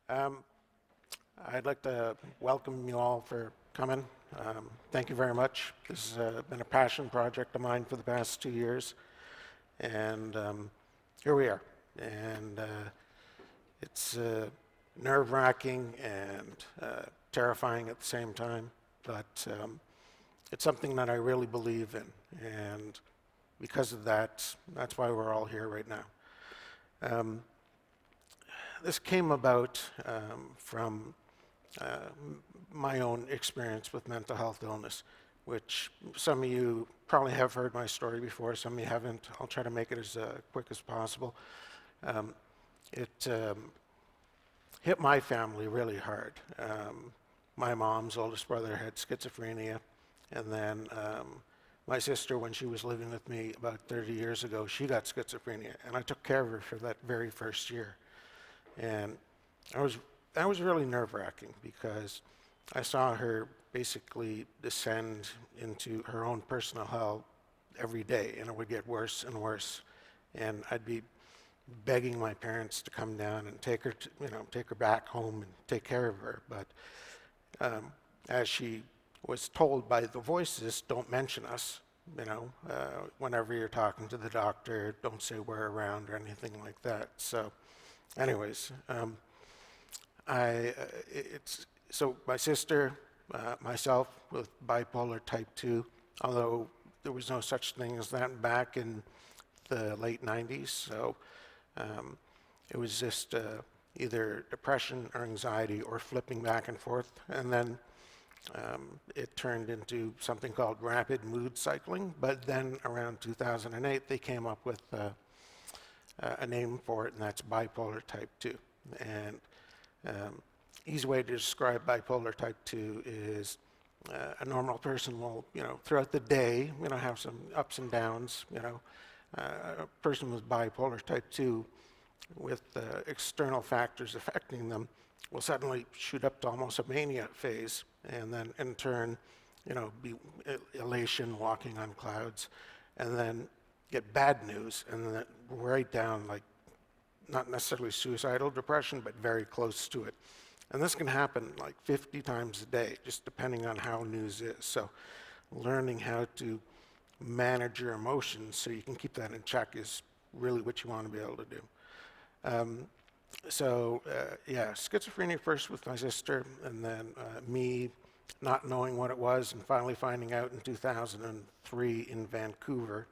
Um, I'd like to welcome you all for coming. Thank you very much. This has been a passion project of mine for the past 2 years, and here we are. And it's nerve-wracking and terrifying at the same time, but it's something that I really believe in, and because of that, that's why we're all here right now. This came about from my own experience with mental health illness, which some of you probably have heard my story before, some of you haven't. I'll try to make it as quick as possible. It hit my family really hard. My mom's oldest brother had schizophrenia, and then my sister, when she was living with me about 30 years ago, she got schizophrenia, and I took care of her for that very first year. And that was really nerve-wracking because I saw her basically descend into her own personal hell every day, and it would get worse and worse. And I'd be begging my parents to come down and take her, take her back home and take care of her. But as she was told by the voices, don't mention us. Whenever you're talking to the doctor, don't say we're around or anything like that. So, anyways, so my sister, myself with bipolar type 2, although there was no such thing as that back in the late 90s. So it was just either depression or anxiety or flipping back and forth. And then it turned into something called rapid mood cycling. But then around 2008, they came up with a name for it, and that's bipolar type 2. And easy way to describe bipolar type 2 is a normal person will, throughout the day, have some ups and downs. A person with bipolar type 2 with external factors affecting them will suddenly shoot up to almost a mania phase, and then in turn, be elation, walking on clouds, and then get bad news, and then right down, like, not necessarily suicidal depression, but very close to it. And this can happen like 50 times a day, just depending on how news is. So learning how to manage your emotions so you can keep that in check is really what you want to be able to do. Schizophrenia first with my sister, and then me not knowing what it was, and finally finding out in 2003 in Vancouver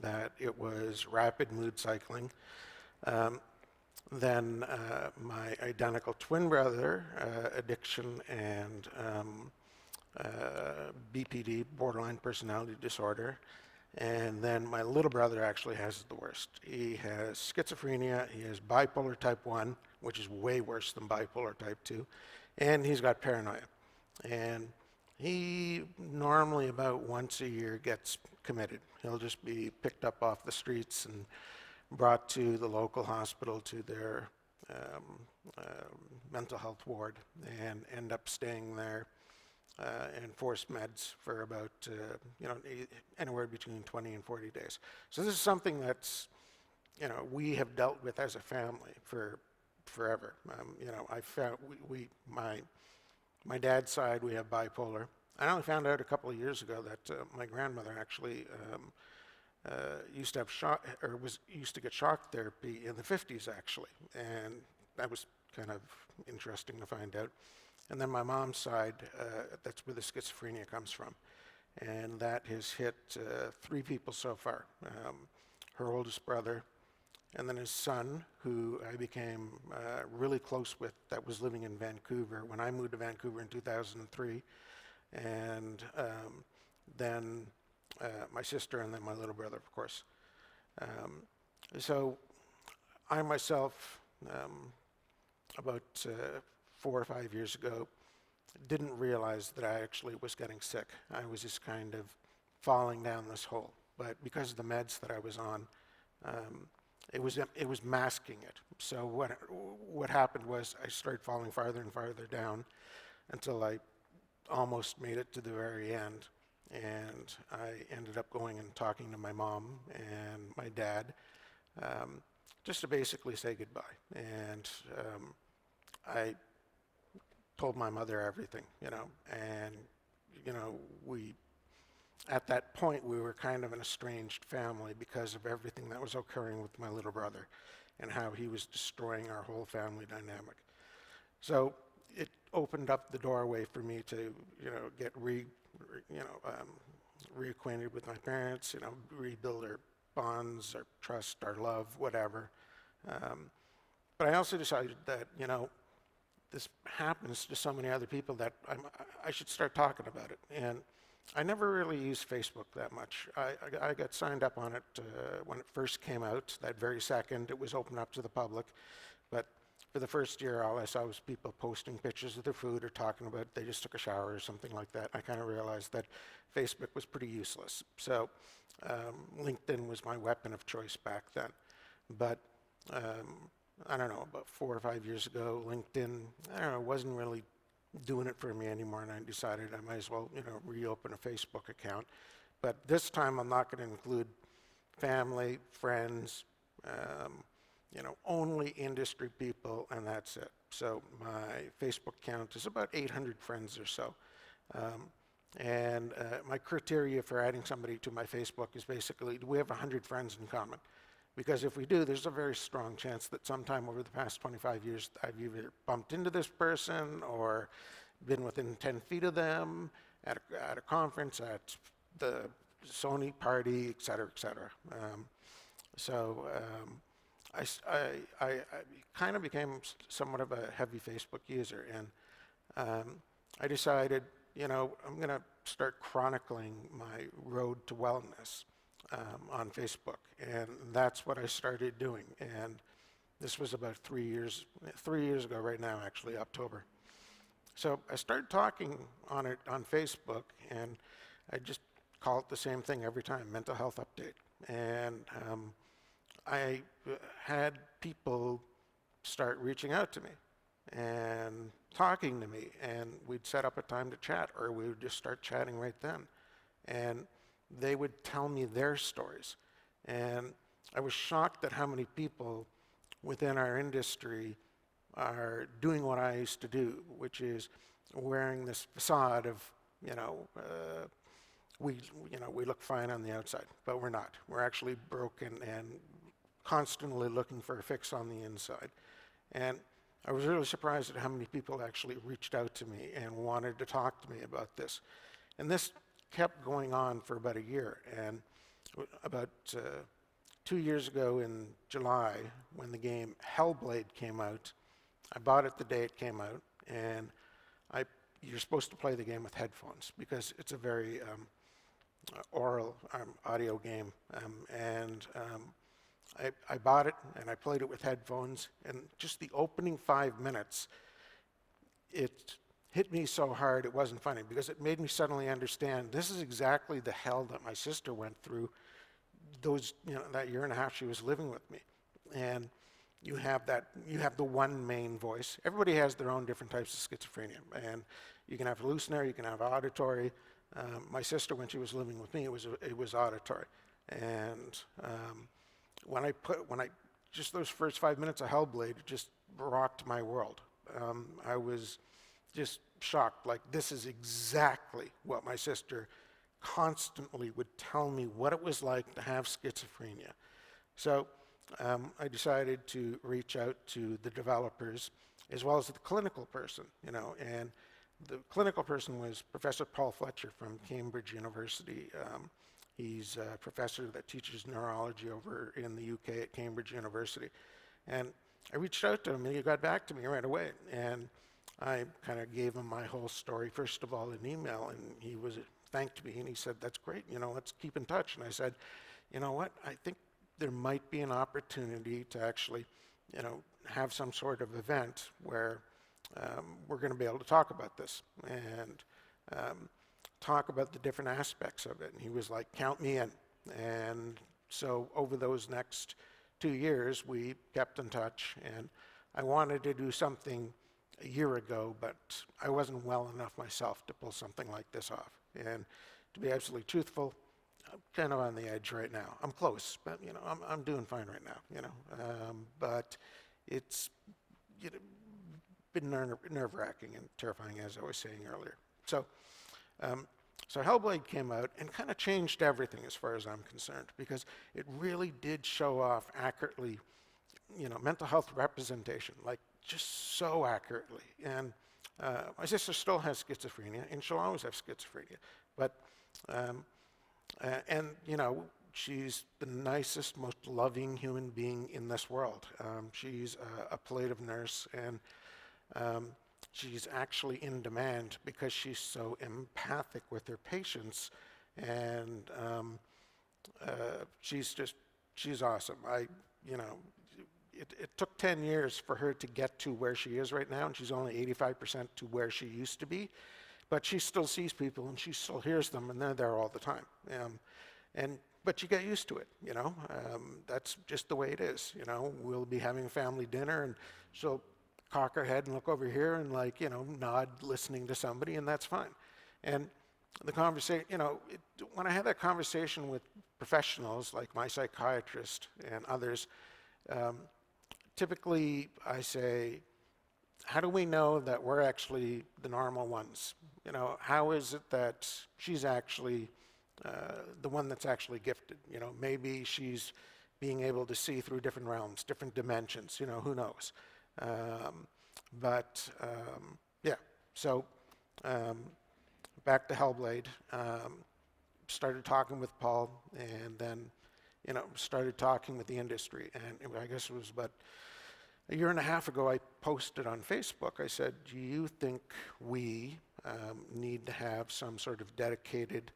that it was rapid mood cycling. Then my identical twin brother, addiction and BPD, borderline personality disorder. And then my little brother actually has the worst. He has schizophrenia, he has bipolar type 1, which is way worse than bipolar type 2, and he's got paranoia. And he normally about once a year gets committed. He'll just be picked up off the streets and brought to the local hospital, to their mental health ward, and end up staying there and forced meds for about anywhere between 20 and 40 days. So this is something that's we have dealt with as a family for forever. I found my dad's side, we have bipolar. I only found out a couple of years ago that my grandmother actually used to get shock therapy in the 50s actually, and that was kind of interesting to find out. And then my mom's side, that's where the schizophrenia comes from, and that has hit 3 people so far. Her oldest brother, and then his son, who I became really close with, that was living in Vancouver when I moved to Vancouver in 2003, and then my sister, and then my little brother, of course. So I myself, about 4 or 5 years ago, didn't realize that I actually was getting sick. I was just kind of falling down this hole. But because of the meds that I was on, it was masking it. So what happened was I started falling farther and farther down until I almost made it to the very end. And I ended up going and talking to my mom and my dad, just to basically say goodbye. And I told my mother everything, and, at that point, we were kind of an estranged family because of everything that was occurring with my little brother and how he was destroying our whole family dynamic. So it opened up the doorway for me to, get reacquainted with my parents, rebuild our bonds, our trust, our love, whatever. But I also decided that, this happens to so many other people that I should start talking about it. And I never really used Facebook that much. I got signed up on it when it first came out. That very second, it was open up to the public. But for the first year, all I saw was people posting pictures of their food or talking about they just took a shower or something like that. I kind of realized that Facebook was pretty useless. So LinkedIn was my weapon of choice back then. But I don't know, about 4 or 5 years ago, LinkedIn, I don't know, wasn't really doing it for me anymore, and I decided I might as well, reopen a Facebook account. But this time I'm not going to include family, friends, only industry people, and that's it. So my Facebook account is about 800 friends or so. And my criteria for adding somebody to my Facebook is basically, do we have 100 friends in common? Because if we do, there's a very strong chance that sometime over the past 25 years, I've either bumped into this person or been within 10 feet of them at a conference, at the Sony party, et cetera, et cetera. I kind of became somewhat of a heavy Facebook user, and I decided, I'm going to start chronicling my road to wellness on Facebook, and that's what I started doing. And this was about 3 years ago right now, actually, October. So I started talking on it on Facebook, and I just call it the same thing every time, mental health update. And I had people start reaching out to me and talking to me, and we'd set up a time to chat, or we would just start chatting right then. And they would tell me their stories. And I was shocked at how many people within our industry are doing what I used to do, which is wearing this facade of, we look fine on the outside, but we're not. We're actually broken and constantly looking for a fix on the inside. And I was really surprised at how many people actually reached out to me and wanted to talk to me about this. And this kept going on for about a year. And about 2 years ago in July, when the game Hellblade came out, I bought it the day it came out, and you're supposed to play the game with headphones because it's a very oral audio game. I bought it and I played it with headphones, and just the opening 5 minutes, it hit me so hard it wasn't funny, because it made me suddenly understand this is exactly the hell that my sister went through that year and a half she was living with me. And you have the one main voice. Everybody has their own different types of schizophrenia, and you can have hallucinatory, you can have auditory. My sister, when she was living with me, it was auditory. And just those first 5 minutes of Hellblade just rocked my world. I was just shocked, like, this is exactly what my sister constantly would tell me what it was like to have schizophrenia. So I decided to reach out to the developers as well as the clinical person, and the clinical person was Professor Paul Fletcher from Cambridge University. He's a professor that teaches neurology over in the UK at Cambridge University. And I reached out to him, and he got back to me right away. And I kind of gave him my whole story, first of all, in email, and he thanked me, and he said, that's great, let's keep in touch. And I said, you know what, I think there might be an opportunity to actually, have some sort of event where we're going to be able to talk about this and talk about the different aspects of it. And he was like, count me in. And so over those next 2 years, we kept in touch, and I wanted to do something a year ago, but I wasn't well enough myself to pull something like this off. And to be absolutely truthful, I'm kind of on the edge right now. I'm close, but I'm doing fine right now. But it's been nerve-wracking and terrifying, as I was saying earlier. So, so Hellblade came out and kind of changed everything as far as I'm concerned, because it really did show off accurately, mental health representation, like just so accurately. And my sister still has schizophrenia, and she'll always have schizophrenia. But, and she's the nicest, most loving human being in this world. She's a palliative nurse, and she's actually in demand because she's so empathic with her patients, and she's awesome. It took 10 years for her to get to where she is right now, and she's only 85% to where she used to be, but she still sees people and she still hears them, and they're there all the time. But you get used to it, that's just the way it is. We'll be having family dinner, and she'll cock her head and look over here and nod listening to somebody, and that's fine. And the conversation, when I have that conversation with professionals like my psychiatrist and others, typically I say, how do we know that we're actually the normal ones? How is it that she's actually the one that's actually gifted? Maybe she's being able to see through different realms, different dimensions, who knows? Yeah, so back to Hellblade, started talking with Paul, and then, started talking with the industry. And I guess it was about a year and a half ago, I posted on Facebook, I said, do you think we need to have some sort of dedicated,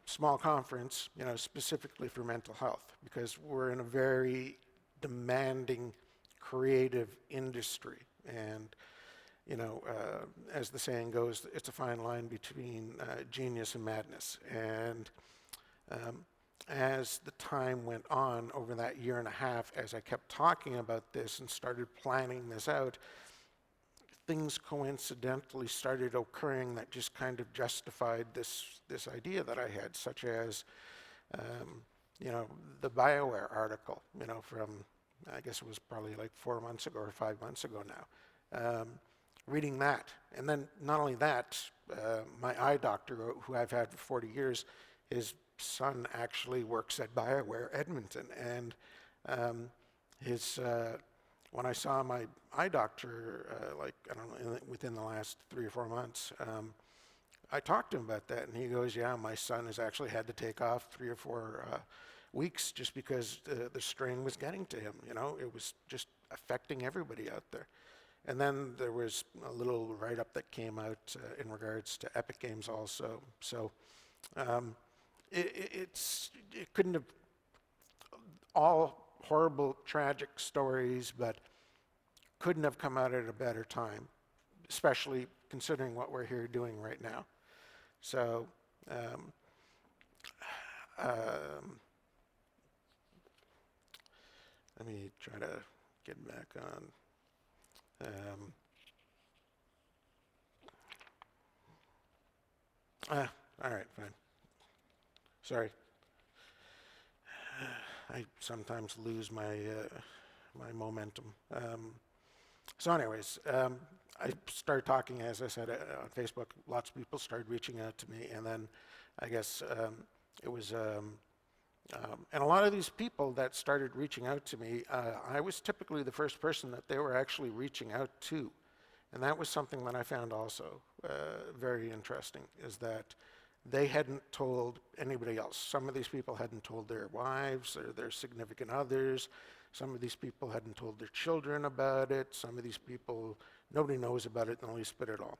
small conference, specifically for mental health? Because we're in a very demanding, creative industry. And, as the saying goes, it's a fine line between genius and madness. And as the time went on over that year and a half, as I kept talking about this and started planning this out, things coincidentally started occurring that just kind of justified this idea that I had, such as, the BioWare article, from, I guess it was probably like 4 months ago or 5 months ago now. Reading that, and then not only that, my eye doctor, who I've had for 40 years, his son actually works at BioWare Edmonton, and when I saw my eye doctor, I don't know, within the last 3 or 4 months, I talked to him about that, and he goes, yeah, my son has actually had to take off 3 or 4 weeks just because the strain was getting to him. It was just affecting everybody out there. And then there was a little write-up that came out in regards to Epic Games also. So it couldn't have, all horrible, tragic stories, but couldn't have come out at a better time, especially considering what we're here doing right now. So let me try to get back on. All right, fine. Sorry. I sometimes lose my my momentum. So anyways, I started talking, as I said, on Facebook. Lots of people started reaching out to me, and then I guess it was, and a lot of these people that started reaching out to me, I was typically the first person that they were actually reaching out to. And that was something that I found also very interesting, is that they hadn't told anybody else. Some of these people hadn't told their wives or their significant others. Some of these people hadn't told their children about it. Some of these people, nobody knows about it in the least bit at all.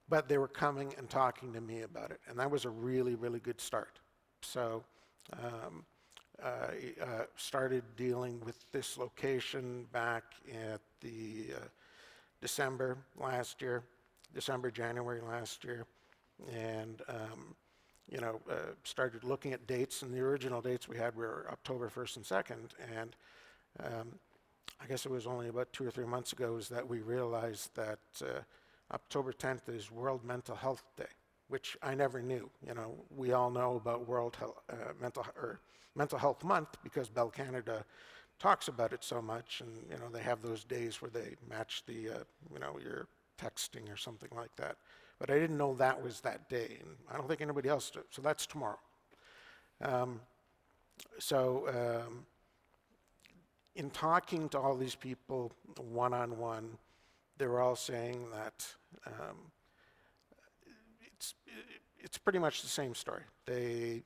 But they were coming and talking to me about it, and that was a really, really good start. So I started dealing with this location back at the December, January last year, and started looking at dates, and the original dates we had were October 1st and 2nd, and I guess it was only about 2 or 3 months ago is that we realized that October 10th is World Mental Health Day, which I never knew. We all know about Mental Health Month because Bell Canada talks about it so much, and they have those days where they match the your texting or something like that. But I didn't know that was that day, and I don't think anybody else did. So that's tomorrow. So in talking to all these people one-on-one, they were all saying that it's pretty much the same story. They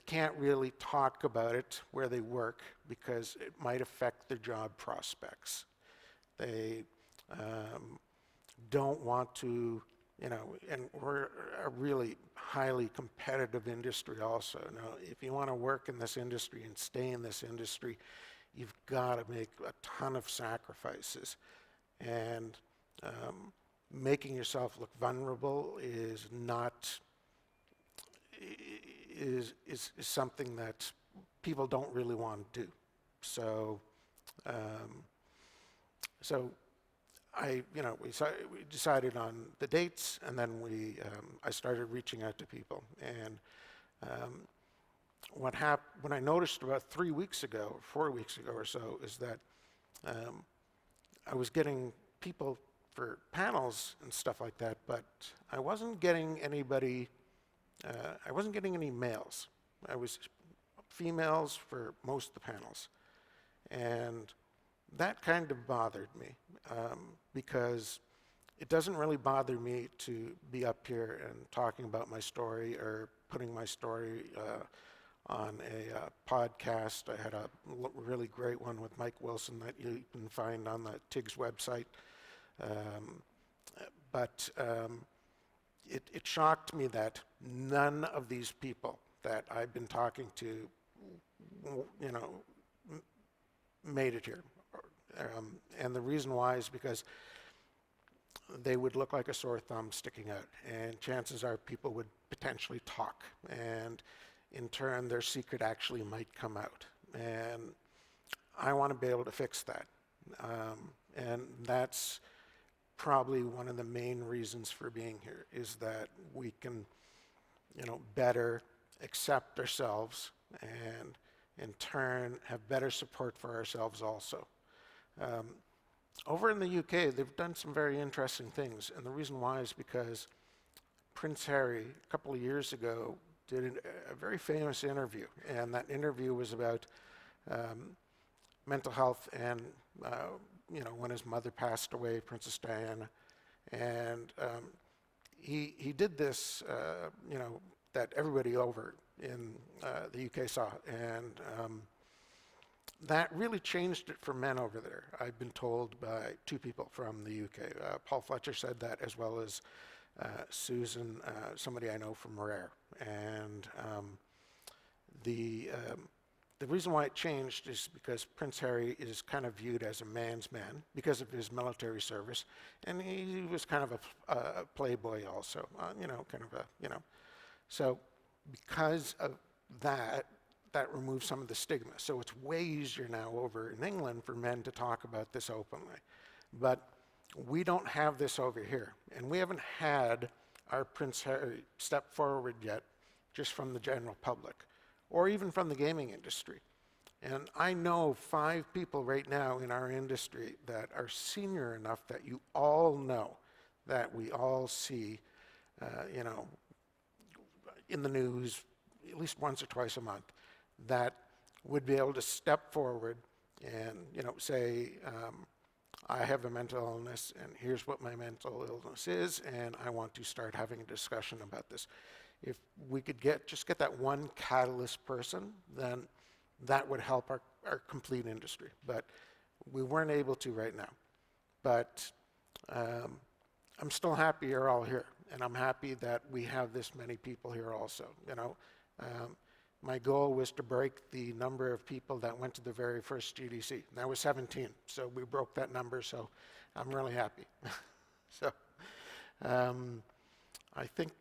can't really talk about it where they work because it might affect their job prospects. They don't want to, and we're a really highly competitive industry also. Now, if you want to work in this industry and stay in this industry, you've got to make a ton of sacrifices. And making yourself look vulnerable is not, is something that people don't really want to do. So, we decided on the dates, and then I started reaching out to people. And what I noticed about 3 weeks ago, 4 weeks ago or so, is that I was getting people for panels and stuff like that, but I wasn't getting anybody. I wasn't getting any males. I was females for most of the panels, and that kind of bothered me because it doesn't really bother me to be up here and talking about my story or putting my story on a podcast. I had a really great one with Mike Wilson that you can find on the TIGS website. But it shocked me that none of these people that I've been talking to, made it here. And the reason why is because they would look like a sore thumb sticking out, and chances are people would potentially talk, and in turn their secret actually might come out. And I want to be able to fix that. And that's probably one of the main reasons for being here, is that we can, better accept ourselves and in turn have better support for ourselves also. Over in the UK, they've done some very interesting things, and the reason why is because Prince Harry, a couple of years ago, did a very famous interview, and that interview was about mental health and when his mother passed away, Princess Diana, and he did this, that everybody over in the UK saw, and that really changed it for men over there. I've been told by 2 people from the UK. Paul Fletcher said that, as well as Susan, somebody I know from Rare. And the reason why it changed is because Prince Harry is kind of viewed as a man's man because of his military service, and he was kind of a playboy also, So because of that removes some of the stigma. So it's way easier now over in England for men to talk about this openly. But we don't have this over here, and we haven't had our Prince Harry step forward yet, just from the general public, or even from the gaming industry. And I know 5 people right now in our industry that are senior enough that you all know, that we all see, in the news at least once or twice a month, that would be able to step forward and say, I have a mental illness, and here's what my mental illness is, and I want to start having a discussion about this. If we could just get that one catalyst person, then that would help our complete industry. But we weren't able to right now. But I'm still happy you're all here, and I'm happy that we have this many people here also. My goal was to break the number of people that went to the very first GDC. And that was 17, so we broke that number, so I'm really happy. So I think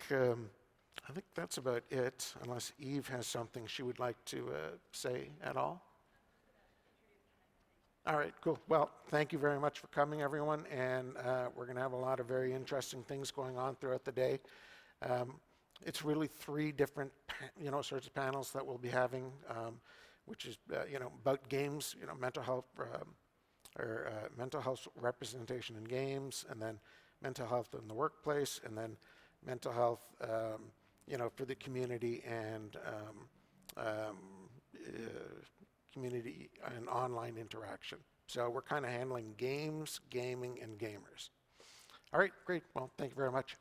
that's about it, unless Eve has something she would like to say at all. All right, cool. Well, thank you very much for coming, everyone, and we're going to have a lot of very interesting things going on throughout the day. It's really 3 different, sorts of panels that we'll be having. which is about games, mental health or mental health representation in games, and then mental health in the workplace, and then mental health, for the community and community and online interaction. So we're kind of handling games, gaming, and gamers. All right, great. Well, thank you very much.